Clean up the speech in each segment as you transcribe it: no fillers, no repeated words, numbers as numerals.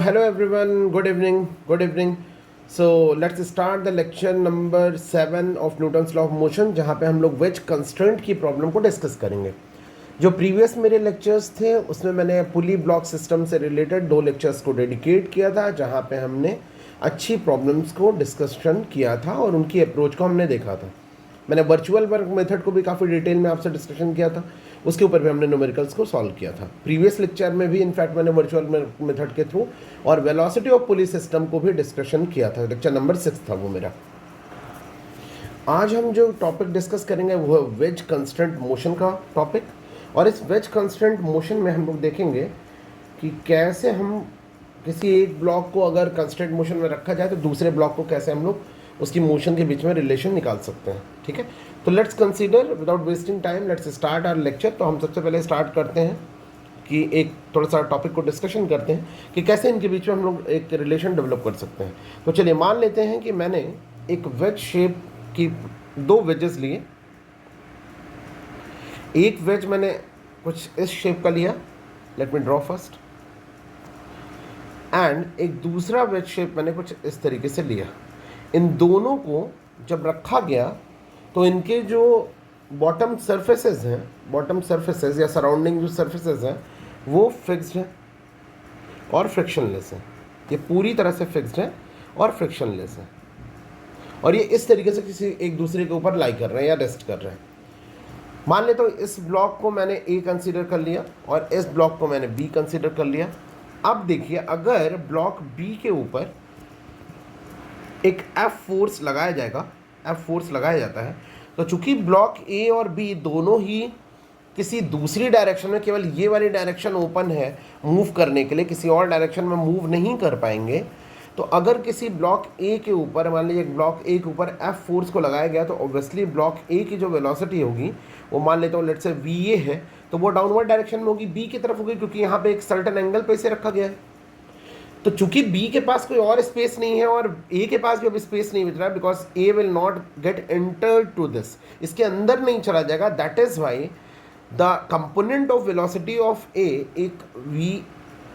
Hello everyone, good evening, good evening. So let's start the lecture number 7 of Newton's law of motion, जहाँ पे हम लोग veg constraint की problem को discuss करेंगे. जो प्रीवियस मेरे लेक्चर्स थे उसमें मैंने पुली ब्लॉक सिस्टम से रिलेटेड 2 लेक्चर्स को डेडिकेट किया था, जहाँ पे हमने अच्छी प्रॉब्लम्स को डिस्कशन किया था और उनकी अप्रोच को हमने देखा था. मैंने वर्चुअल वर्क मेथड को भी काफ़ी डिटेल में आपसे डिस्कशन किया था, उसके ऊपर भी हमने न्यूमेरिकल्स को सॉल्व किया था. प्रीवियस लेक्चर में भी इनफैक्ट मैंने वर्चुअल मेथड के थ्रू और वेलोसिटी ऑफ पुली सिस्टम को भी डिस्कशन किया था. लेक्चर नंबर 6 था वो मेरा. आज हम जो टॉपिक डिस्कस करेंगे वो वेज कंस्टेंट मोशन का टॉपिक, और इस वेज कंस्टेंट मोशन में हम लोग देखेंगे कि कैसे हम किसी एक ब्लॉक को अगर कंस्टेंट मोशन में रखा जाए तो दूसरे ब्लॉक को कैसे हम लोग उसकी मोशन के बीच में रिलेशन निकाल सकते हैं. ठीक है, तो let's consider without wasting time let's start our lecture. तो हम सबसे पहले स्टार्ट करते हैं कि एक थोड़ा सा टॉपिक को डिस्कशन करते हैं कि कैसे इनके बीच में हम लोग एक रिलेशन डेवलप कर सकते हैं. तो चलिए मान लेते हैं कि मैंने एक वेज शेप की 2 वेजेस लिए. एक वेज मैंने कुछ इस शेप का लिया, let me draw first, and एक दूसरा वेज शेप मैंने कुछ इस तरीके से लिया. इन दोनों को जब रखा गया तो इनके जो बॉटम सरफेसेस हैं, बॉटम सरफेसेस या सराउंडिंग जो सरफेसेस हैं वो फिक्स्ड हैं और फ्रिक्शनलेस हैं. ये पूरी तरह से फिक्स्ड है और फ्रिक्शनलेस है, और ये इस तरीके से किसी एक दूसरे के ऊपर लाई कर रहे हैं या रेस्ट कर रहे हैं. मान ले तो इस ब्लॉक को मैंने ए कंसीडर कर लिया और इस ब्लॉक को मैंने बी कंसीडर कर लिया. अब देखिए, अगर ब्लॉक बी के ऊपर एक एफ फोर्स लगाया जाएगा, एफ फोर्स लगाया जाता है, तो चूंकि ब्लॉक ए और बी दोनों ही किसी दूसरी डायरेक्शन में, केवल ये वाली डायरेक्शन ओपन है मूव करने के लिए, किसी और डायरेक्शन में मूव नहीं कर पाएंगे. तो अगर किसी ब्लॉक ए के ऊपर, मान लीजिए ब्लॉक ए के ऊपर एफ फोर्स को लगाया गया, तो ऑब्वियसली ब्लॉक ए की जो वेलोसिटी होगी वो मान लेता हूँ लेट्स से वी ए है, तो वो डाउनवर्ड डायरेक्शन में होगी, बी की तरफ होगी, क्योंकि यहाँ पे एक सर्टेन एंगल पे इसे रखा गया है. तो चूंकि बी के पास कोई और स्पेस नहीं है और ए के पास भी अब स्पेस नहीं बच रहा है, because A will not get enter to this, इसके अंदर नहीं चला जाएगा. That is why the component of velocity of A, एक वी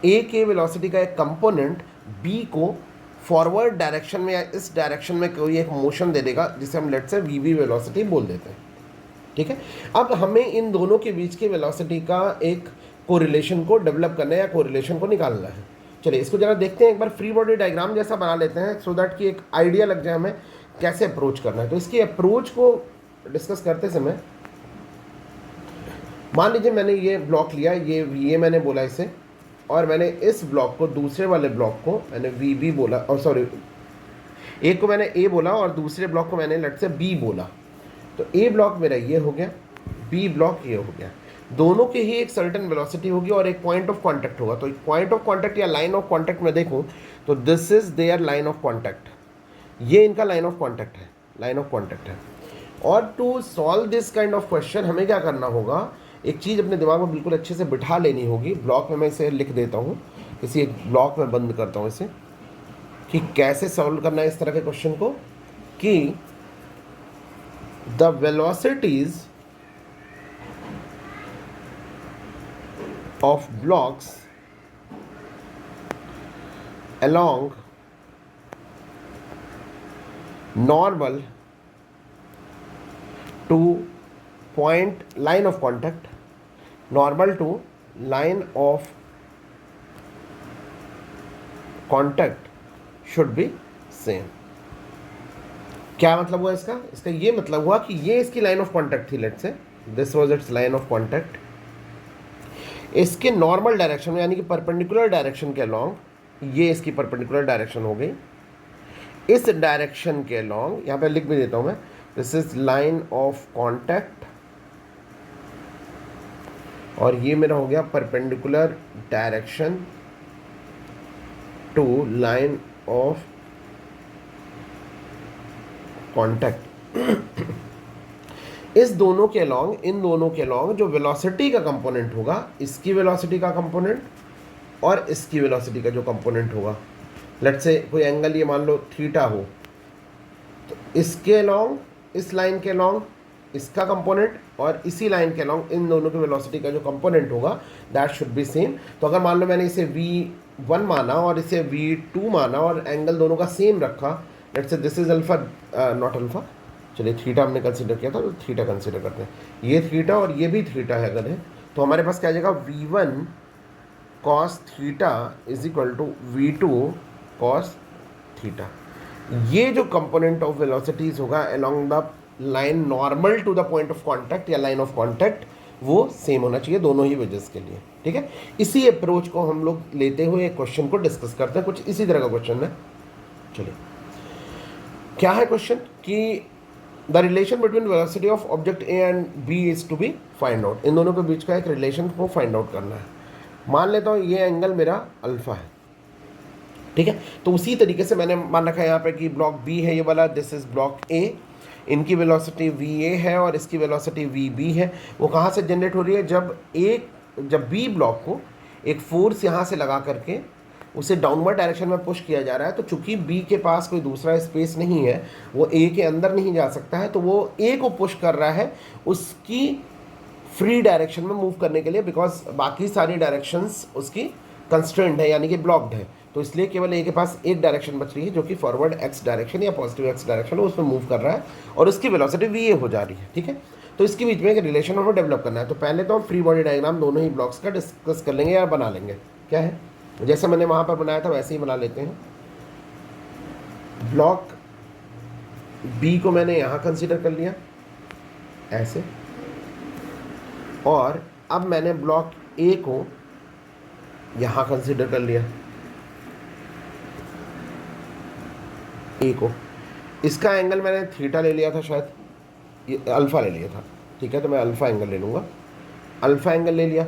ए के वेलोसिटी का एक कंपोनेंट बी को फॉरवर्ड डायरेक्शन में या इस डायरेक्शन में कोई एक मोशन दे देगा, जिसे हम let's say we B velocity बोल देते हैं. ठीक है, अब हमें इन दोनों के बीच के वेलोसिटी का एक कोरिलेशन को डेवलप करना है या कोरिलेशन को निकालना है. चलिए इसको जरा देखते हैं, एक बार फ्री बॉडी डायग्राम जैसा बना लेते हैं, सो दैट कि एक आइडिया लग जाए हमें कैसे अप्रोच करना है. तो इसकी अप्रोच को डिस्कस करते समय मान लीजिए मैंने ये ब्लॉक लिया, ये मैंने बोला इसे, और मैंने इस ब्लॉक को, दूसरे वाले ब्लॉक को मैंने वी बी बोला, और सॉरी एक को मैंने ए बोला और दूसरे ब्लॉक को मैंने लेट्स से बी बोला. तो ए ब्लॉक मेरा ये हो गया, बी ब्लॉक ये हो गया. दोनों की ही एक सर्टेन वेलोसिटी होगी और एक पॉइंट ऑफ कांटेक्ट होगा. तो एक पॉइंट ऑफ कांटेक्ट या लाइन ऑफ कांटेक्ट में देखूं तो this is their line of contact, ये इनका लाइन ऑफ कांटेक्ट है, लाइन ऑफ कांटेक्ट है. और to solve this kind of question हमें क्या करना होगा, एक चीज़ अपने दिमाग में बिल्कुल अच्छे से बिठा लेनी होगी. ब्लॉक में मैं इसे लिख देता हूँ, किसी एक ब्लॉक में बंद करता हूँ इसे, कि कैसे सॉल्व करना है इस तरह के क्वेश्चन को, कि the velocities of blocks along normal to point line of contact, normal to line of contact should be same. क्या मतलब हुआ इसका? इसका ये मतलब हुआ कि ये इसकी लाइन ऑफ कॉन्टैक्ट थी, let's say this was it's line of contact. इसके नॉर्मल डायरेक्शन में, यानी कि परपेंडिकुलर डायरेक्शन के अलॉन्ग, ये इसकी परपेंडिकुलर डायरेक्शन हो गई. इस डायरेक्शन के अलॉन्ग, यहाँ पे लिख भी देता हूँ मैं, this is line of contact, और ये मेरा हो गया perpendicular direction to line of contact. इस दोनों के अलॉन्ग, इन दोनों के अलॉन्ग जो वेलोसिटी का कंपोनेंट होगा, इसकी वेलोसिटी का कंपोनेंट और इसकी वेलोसिटी का जो कंपोनेंट होगा, लेट्स से कोई एंगल ये मान लो थीटा हो, तो इसके अलॉन्ग, इस लाइन के अलॉन्ग इसका कंपोनेंट और इसी लाइन के अलॉन्ग इन दोनों के वेलोसिटी का जो कंपोनेंट होगा दैट शुड बी सेम. तो अगर मान लो मैंने इसे वी V1 माना और इसे V2 माना और एंगल दोनों का सेम रखा, let's say this is alpha, not alpha, चलिए थीटा हमने कंसीडर किया था तो थीटा कंसीडर करते हैं, ये थीटा और ये भी थीटा है अगर है, तो हमारे पास क्या आ जाएगा V1 cos theta is equal to V2 cos theta. ये जो कंपोनेंट ऑफ वेलोसिटीज होगा along the line normal to the point of contact या लाइन ऑफ कांटेक्ट, वो सेम होना चाहिए दोनों ही वेजेस के लिए, ठीक है। इसी अप्रोच को हम लोग लेते हुए एक क्वेश्चन को डिस्कस करते हैं, कुछ इसी तरह का क्वेश्चन है। चलिए क्या है क्वेश्चन कि the relation between velocity of object A and B is to be find out, इन दोनों के बीच का एक रिलेशन को फाइंड आउट करना है। मान लेता हूँ ये एंगल मेरा अल्फा है, ठीक है। तो उसी तरीके से मैंने मान रखा है यहाँ पे कि ब्लॉक बी है ये वाला, दिस इज ब्लॉक ए, इनकी वेलोसिटी वी ए है और इसकी वेलोसिटी वी बी है। वो कहाँ से जनरेट हो रही है, जब बी ब्लॉक को एक फोर्स यहाँ से लगा करके उसे डाउनवर्ड डायरेक्शन में पुश किया जा रहा है, तो चूंकि बी के पास कोई दूसरा स्पेस नहीं है, वो ए के अंदर नहीं जा सकता है, तो वो ए को पुश कर रहा है उसकी फ्री डायरेक्शन में मूव करने के लिए, बिकॉज बाकी सारी डायरेक्शंस उसकी कंस्ट्रेंट है यानी कि ब्लॉक्ड है, तो इसलिए केवल ए के पास एक डायरेक्शन बच रही है जो कि फॉरवर्ड एक्स डायरेक्शन या पॉजिटिव एक्स डायरेक्शन है, उसमें मूव कर रहा है और उसकी वेलोसिटी वी ए हो जा रही है, ठीक है। तो इसके बीच में एक रिलेशन हमें डेवलप करना है। तो पहले तो हम फ्री बॉडी डायग्राम दोनों ही ब्लॉक्स का डिस्कस कर लेंगे या बना लेंगे, क्या है जैसे मैंने वहाँ पर बनाया था वैसे ही बना लेते हैं। ब्लॉक बी को मैंने यहाँ कंसीडर कर लिया ऐसे, और अब मैंने ब्लॉक ए को यहाँ कंसीडर कर लिया, ए को, इसका एंगल मैंने थीटा ले लिया था, शायद ये अल्फ़ा ले लिया था, ठीक है। तो मैं अल्फ़ा एंगल ले लूँगा, अल्फ़ा एंगल ले लिया।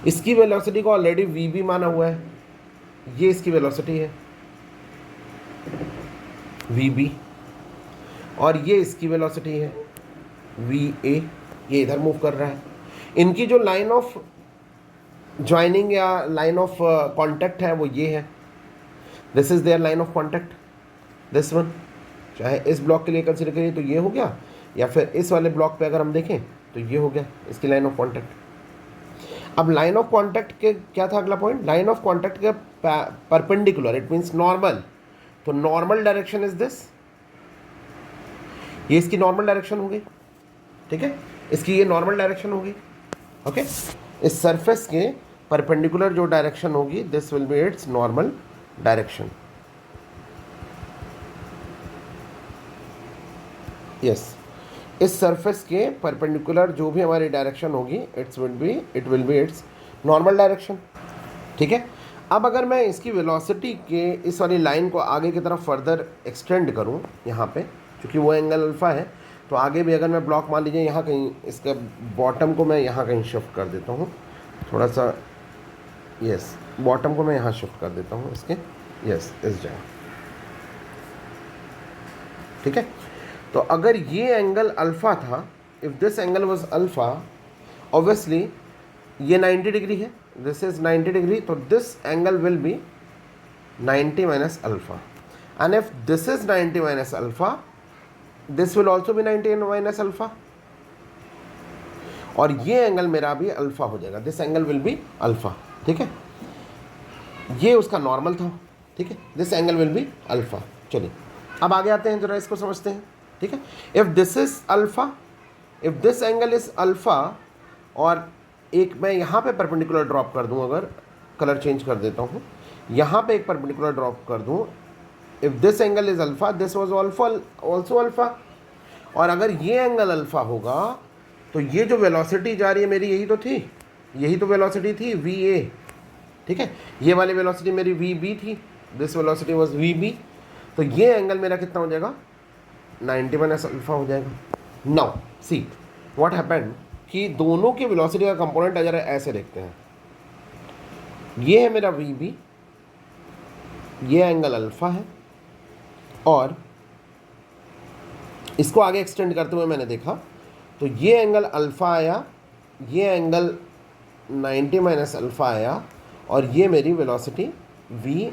इसकी वेलोसिटी को ऑलरेडी वी बी माना हुआ है, ये इसकी वेलोसिटी है वी बी, और ये इसकी वेलोसिटी है वी ए, ये इधर मूव कर रहा है। इनकी जो लाइन ऑफ ज्वाइनिंग या लाइन ऑफ कांटेक्ट है वो ये है, this is their line of contact, this one, चाहे इस ब्लॉक के लिए कंसिडर करिए तो ये हो गया, या फिर इस वाले ब्लॉक पे अगर हम देखें तो ये हो गया इसकी लाइन ऑफ कांटेक्ट। अब लाइन ऑफ कांटेक्ट के क्या था अगला पॉइंट, लाइन ऑफ कांटेक्ट के परपेंडिकुलर, इट मींस नॉर्मल, तो नॉर्मल डायरेक्शन इज दिस, ये इसकी नॉर्मल डायरेक्शन होगी, ठीक है, इसकी ये नॉर्मल डायरेक्शन होगी, ओके। इस सरफेस के परपेंडिकुलर जो डायरेक्शन होगी this will B it's normal direction, yes. इस सरफेस के परपेंडिकुलर जो भी हमारी डायरेक्शन होगी it will be it's normal direction, ठीक है। अब अगर मैं इसकी वेलोसिटी के इस वाली लाइन को आगे की तरफ फर्दर एक्सटेंड करूं यहाँ पे, क्योंकि वो एंगल अल्फ़ा है, तो आगे भी अगर मैं ब्लॉक मान लीजिए यहाँ कहीं, इसके बॉटम को मैं यहाँ कहीं शिफ्ट कर देता हूँ थोड़ा सा, यस, बॉटम को मैं यहाँ शिफ्ट कर देता हूँ इसके, यस, इस जगह, ठीक है। तो अगर ये एंगल अल्फ़ा था, if this angle was alpha, obviously ये 90 डिग्री है, दिस इज 90 डिग्री, तो this angle will be 90 minus alpha, and if this is 90 minus alpha, this will also be 90 minus alpha, और ये एंगल मेरा भी alpha हो जाएगा, this angle will be alpha, ठीक है। ये उसका नॉर्मल था, ठीक है, this angle will be alpha. चलिए अब आगे आते हैं, जरा इसको समझते हैं, ठीक है। If this is alpha, if this angle is alpha, और एक मैं यहाँ पे परपेंडिकुलर ड्रॉप कर दूँ, अगर कलर चेंज कर देता हूँ, यहाँ पे एक परपेंडिकुलर ड्रॉप कर दूँ, if this angle is alpha, this was also alpha, और अगर ये एंगल अल्फ़ा होगा तो ये जो वेलोसिटी जा रही है मेरी, यही तो थी, यही तो वेलोसिटी थी वी ए, ठीक है। ये वाली वेलोसिटी मेरी वी बी थी, this velocity was V B, तो ये एंगल मेरा कितना हो जाएगा, 90 माइनस अल्फ़ा हो जाएगा। नाउ सी व्हाट हैपेंड कि दोनों की वेलोसिटी का कंपोनेंट अगर ऐसे देखते हैं, ये है मेरा वी बी, ये एंगल अल्फ़ा है, और इसको आगे एक्सटेंड करते हुए मैंने देखा तो ये एंगल अल्फ़ा आया, ये एंगल 90 माइनस अल्फ़ा आया, और ये मेरी वेलोसिटी वी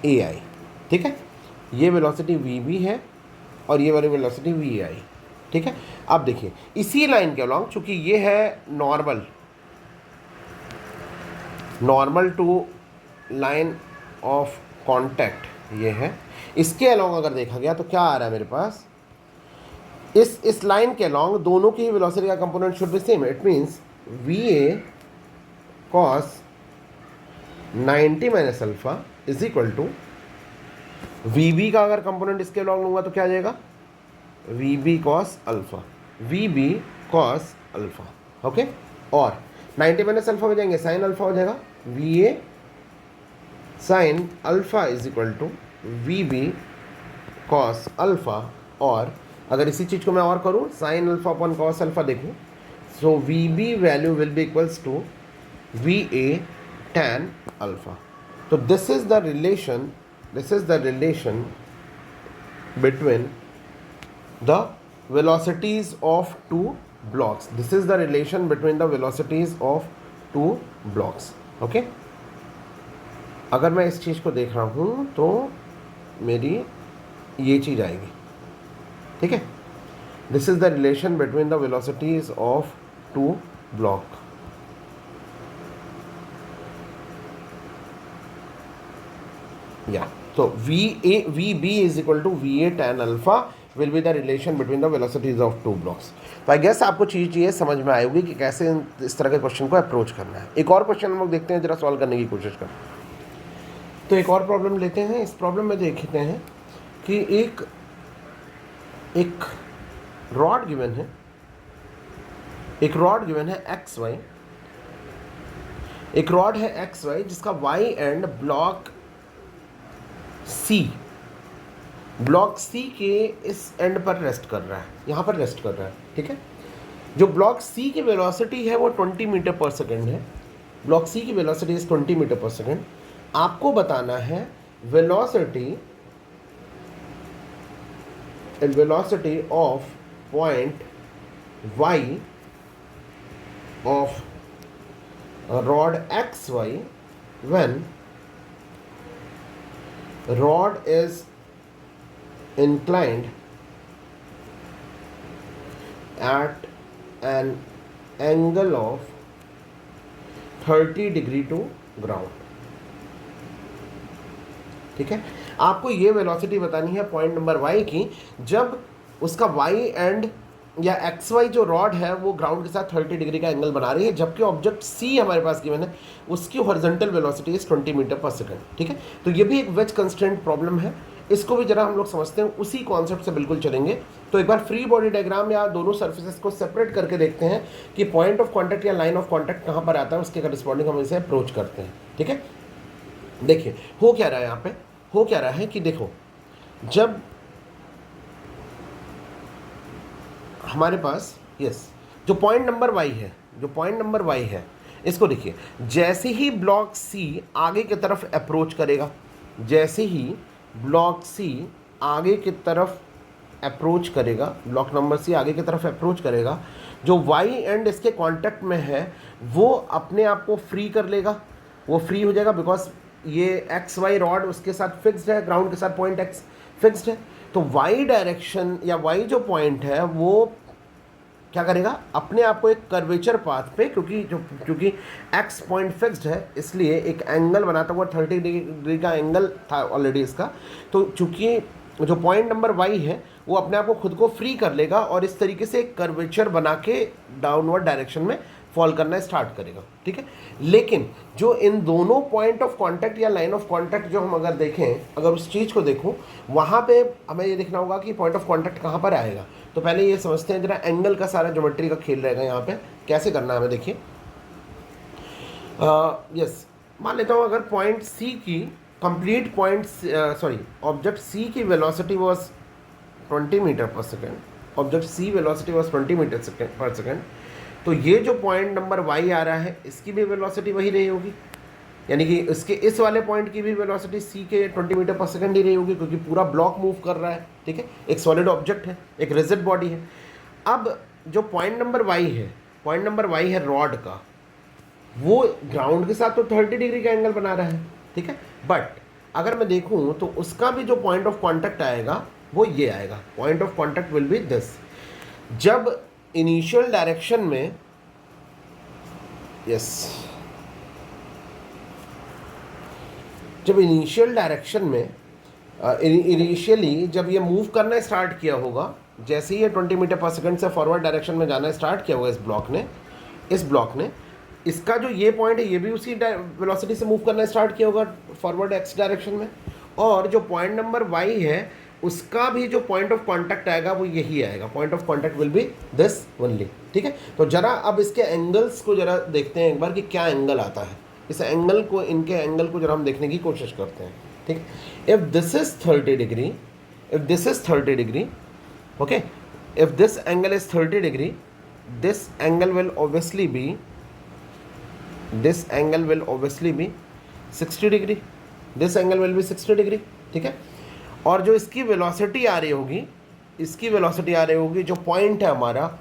ए आई, ठीक है। ये वेलोसिटी वी बी है और ये वाली वेलोसिटी वी आई, ठीक है। अब देखिए इसी लाइन के अलॉन्ग, चूँकि ये है normal, normal to line of contact ये है। इसके अलोंग अगर देखा गया तो क्या आ रहा है मेरे पास, इस लाइन के अलोंग दोनों की ही वेलोसिटी का component should be same. It means V A cos 90 minus alpha is equal to V B का अगर कंपोनेंट इसके अलोंग लूंगा तो क्या आ जाएगा, V B cos alpha, V B cos alpha. Okay, और 90 माइनस अल्फा हो जाएंगे, साइन अल्फा हो जाएगा, V A sine alpha is equal to V B cos alpha. और अगर इसी चीज़ को मैं और करूँ, sine alpha upon cos alpha देखूँ, so V B value will be equals to V A tan alpha. तो this is the relation between the velocities of two blocks. This is the relation between the velocities of two blocks. Okay, अगर मैं इस चीज़ को देख रहा हूँ तो मेरी ये चीज़ आएगी, ठीक है। This is the relation between the velocities of two block. या तो v b is equal to V A tan alpha will be the relation between the velocities of two blocks. तो आई गेस आपको चीज़ ये समझ में आई होगी कि कैसे इस तरह के क्वेश्चन को अप्रोच करना है। एक और क्वेश्चन हम लोग देखते हैं, जरा सॉल्व करने की कोशिश करते हैं। तो एक और प्रॉब्लम लेते हैं। इस प्रॉब्लम में देखते हैं कि एक रॉड गिवन है, एक रॉड गिवन है एक्स वाई, एक रॉड है एक्स वाई जिसका वाई एंड ब्लॉक सी के इस एंड पर रेस्ट कर रहा है, यहाँ पर रेस्ट कर रहा है, ठीक है। जो ब्लॉक सी की वेलोसिटी है वो 20 मीटर पर सेकेंड है। ब्लॉक सी की velocity is 20 metre per second. आपको बताना है velocity of point Y of rod X Y when rod is inclined at an angle of 30 degree to ground, ठीक है। आपको ये वेलोसिटी बतानी है पॉइंट नंबर वाई की, जब उसका वाई एंड या एक्स वाई जो रॉड है वो ग्राउंड के साथ 30 डिग्री का एंगल बना रही है, जबकि ऑब्जेक्ट सी हमारे पास गिवन है, उसकी horizontal velocity is 20 metre per second, ठीक है। तो ये भी एक वेज कंस्ट्रेंट प्रॉब्लम है, इसको भी जरा हम लोग समझते हैं, उसी कॉन्सेप्ट से बिल्कुल चलेंगे। तो एक बार फ्री बॉडी डायग्राम या दोनों सर्फेसेस को सेपरेट करके देखते हैं कि पॉइंट ऑफ कॉन्टैक्ट या लाइन ऑफ कॉन्टैक्ट कहाँ पर आता है, उसके करस्पॉन्डिंग हम इसे अप्रोच करते हैं, ठीक है। देखिए हो क्या रहा है यहाँ पे, हो क्या रहा है कि देखो, जब हमारे पास जो पॉइंट नंबर वाई है, जो पॉइंट नंबर वाई है, इसको देखिए, जैसे ही ब्लॉक सी आगे की तरफ अप्रोच करेगा, जैसे ही ब्लॉक सी आगे की तरफ अप्रोच करेगा, ब्लॉक नंबर सी आगे की तरफ अप्रोच करेगा, जो वाई एंड इसके कांटेक्ट में है वो अपने आप को फ्री कर लेगा, वो फ्री हो जाएगा, बिकॉज ये एक्स वाई रॉड उसके साथ फिक्स्ड है, ग्राउंड के साथ पॉइंट एक्स फिक्स्ड है। तो वाई डायरेक्शन या वाई जो पॉइंट है वो क्या करेगा, अपने आप को एक कर्वेचर पाथ पे, क्योंकि एक्स पॉइंट फिक्स्ड है इसलिए एक एंगल बनाता हुआ 30 डिग्री का एंगल था ऑलरेडी इसका। तो चूंकि जो पॉइंट नंबर वाई है वो अपने आप को खुद को फ्री कर लेगा और इस तरीके से एक कर्वेचर बना के डाउनवर्ड डायरेक्शन में फॉल करना स्टार्ट करेगा, ठीक है। लेकिन जो इन दोनों पॉइंट ऑफ कांटेक्ट या लाइन ऑफ कांटेक्ट जो हम अगर देखें, अगर उस चीज़ को देखूं, वहाँ पे हमें ये देखना होगा कि पॉइंट ऑफ कांटेक्ट कहाँ पर आएगा। तो पहले ये समझते हैं जरा, एंगल का सारा ज्योमेट्री का खेल रहेगा यहाँ पे, कैसे करना है हमें देखिए। यस, मान लेता हूँ अगर पॉइंट सी की कंप्लीट ऑब्जेक्ट सी की velocity was 20 metre per second, object C velocity was 20 metre per second, तो ये जो पॉइंट नंबर वाई आ रहा है इसकी भी वेलोसिटी वही रही होगी, यानी कि इसके इस वाले पॉइंट की भी वेलोसिटी सी के 20 मीटर पर सेकंड ही रही होगी, क्योंकि पूरा ब्लॉक मूव कर रहा है, ठीक है। एक सॉलिड ऑब्जेक्ट है, एक रिजिड बॉडी है। अब जो पॉइंट नंबर वाई है, पॉइंट नंबर वाई है रॉड का, वो ग्राउंड के साथ तो 30 डिग्री का एंगल बना रहा है, ठीक है। बट अगर मैं देखूँ तो उसका भी जो पॉइंट ऑफ कॉन्टैक्ट आएगा वो ये आएगा, point of contact will be this. जब इनिशियल डायरेक्शन में जब इनिशियल डायरेक्शन में इनिशियली जब ये मूव करना स्टार्ट किया होगा, जैसे ही ये 20 मीटर पर सेकंड से फॉरवर्ड डायरेक्शन में जाना स्टार्ट किया होगा इस ब्लॉक ने इसका जो ये पॉइंट है ये भी उसी वेलोसिटी से मूव करना स्टार्ट किया होगा फॉरवर्ड एक्स डायरेक्शन में, और जो पॉइंट नंबर वाई है उसका भी जो पॉइंट ऑफ कांटेक्ट आएगा वो यही आएगा, point of contact will be this only. ठीक है, तो जरा अब इसके एंगल्स को जरा देखते हैं एक बार कि क्या एंगल आता है। इस एंगल को, इनके एंगल को जरा हम देखने की कोशिश करते हैं। ठीक है, if this is 30 degree, if this is 30 degree, okay, if this angle is 30 degree, this angle will obviously be 60 degree, this angle will be 60 degree. ठीक है, और जो इसकी वेलोसिटी आ रही होगी, जो पॉइंट है हमारा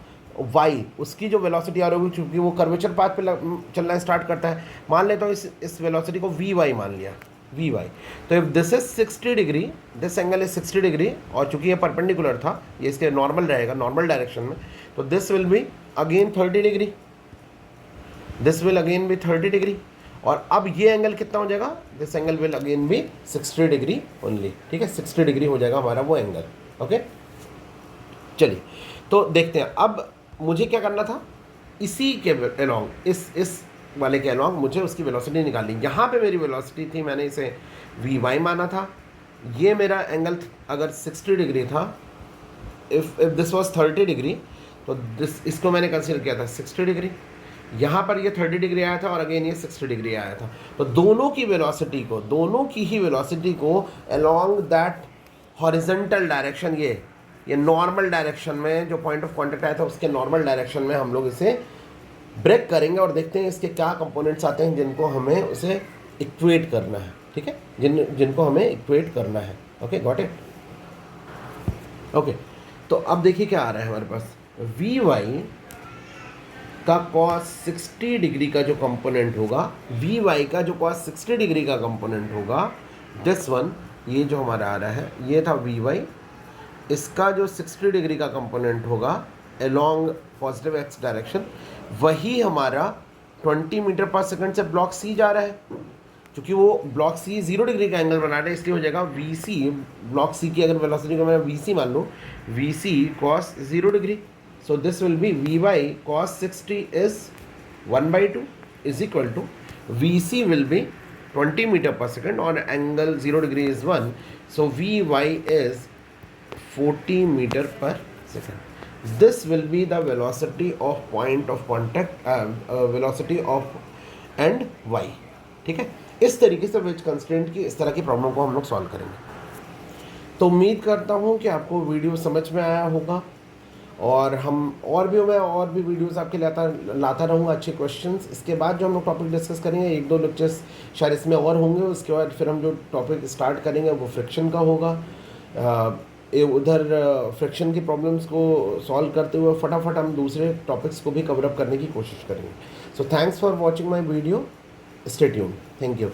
y, उसकी जो वेलोसिटी आ रही होगी, चूंकि वो कर्वेचर पाथ पे चलना स्टार्ट करता है, मान लेता हूँ इस वेलोसिटी को vy मान लिया, vy। तो if this is 60 degree, this angle is 60 degree, और चूंकि ये परपेंडिकुलर था, ये इसके नॉर्मल रहेगा, नॉर्मल डायरेक्शन में, तो this will be again 30 degree, this will again be 30 degree, और अब ये एंगल कितना हो जाएगा, this angle will again be 60 degree only. ठीक है, 60 डिग्री हो जाएगा हमारा वो एंगल। ओके, चलिए तो देखते हैं अब मुझे क्या करना था, इसी के अलोंग, इस वाले के अलोंग मुझे उसकी वेलोसिटी निकालनी। यहाँ पे मेरी वेलोसिटी थी, मैंने इसे vy माना था, ये मेरा एंगल अगर 60 डिग्री था, इफ दिस वाज 30 डिग्री, तो इसको मैंने कंसीडर किया था 60 डिग्री, यहाँ पर ये 30 डिग्री आया था और अगेन ये 60 डिग्री आया था। तो दोनों की ही वेलोसिटी को अलोंग दैट हॉरिजॉन्टल डायरेक्शन, ये नॉर्मल डायरेक्शन में जो पॉइंट ऑफ कांटेक्ट आया था उसके नॉर्मल डायरेक्शन में हम लोग इसे ब्रेक करेंगे और देखते हैं इसके क्या कंपोनेंट्स आते हैं जिनको हमें उसे इक्वेट करना है। ठीक है, जिनको हमें इक्वेट करना है। Okay, got it. ओके, तो अब देखिए क्या आ रहा है हमारे पास, vy का cos 60 डिग्री का जो कंपोनेंट होगा, vy का जो cos 60 डिग्री का कंपोनेंट होगा, दिस वन, ये जो हमारा आ रहा है ये था vy, इसका जो 60 डिग्री का कंपोनेंट होगा अलोंग पॉजिटिव एक्स डायरेक्शन, वही हमारा 20 मीटर पर सेकंड से ब्लॉक सी जा रहा है। क्योंकि वो ब्लॉक सी 0 डिग्री का एंगल बना रहा है, इसलिए हो जाएगा vc, ब्लॉक सी की अगर वेलोसिटी को मैं vc मान लूँ, vc cos 0 degree, so this will be vy cos 60 is 1/2 is equal to vc will be 20 metre per second और angle 0 degree is 1, so vy is 40 metre per second. This will be the velocity of point of contact, velocity of end y। ठीक है, इस तरीके से veg constraint की इस तरह की प्रॉब्लम को हम लोग सॉल्व करेंगे। तो उम्मीद करता हूँ कि आपको वीडियो समझ में आया होगा, और मैं और भी वीडियोस आपके लिए लाता रहूँगा अच्छे क्वेश्चंस। इसके बाद जो हम लोग टॉपिक डिस्कस करेंगे, 1-2 लेक्चर्स शायद इसमें और होंगे, उसके बाद फिर हम जो टॉपिक स्टार्ट करेंगे वो फ्रिक्शन का होगा। उधर फ्रिक्शन की प्रॉब्लम्स को सॉल्व करते हुए फटाफट हम दूसरे टॉपिक्स को भी कवर अप करने की कोशिश करेंगे। So thanks for watching my video, stay tuned, thank you.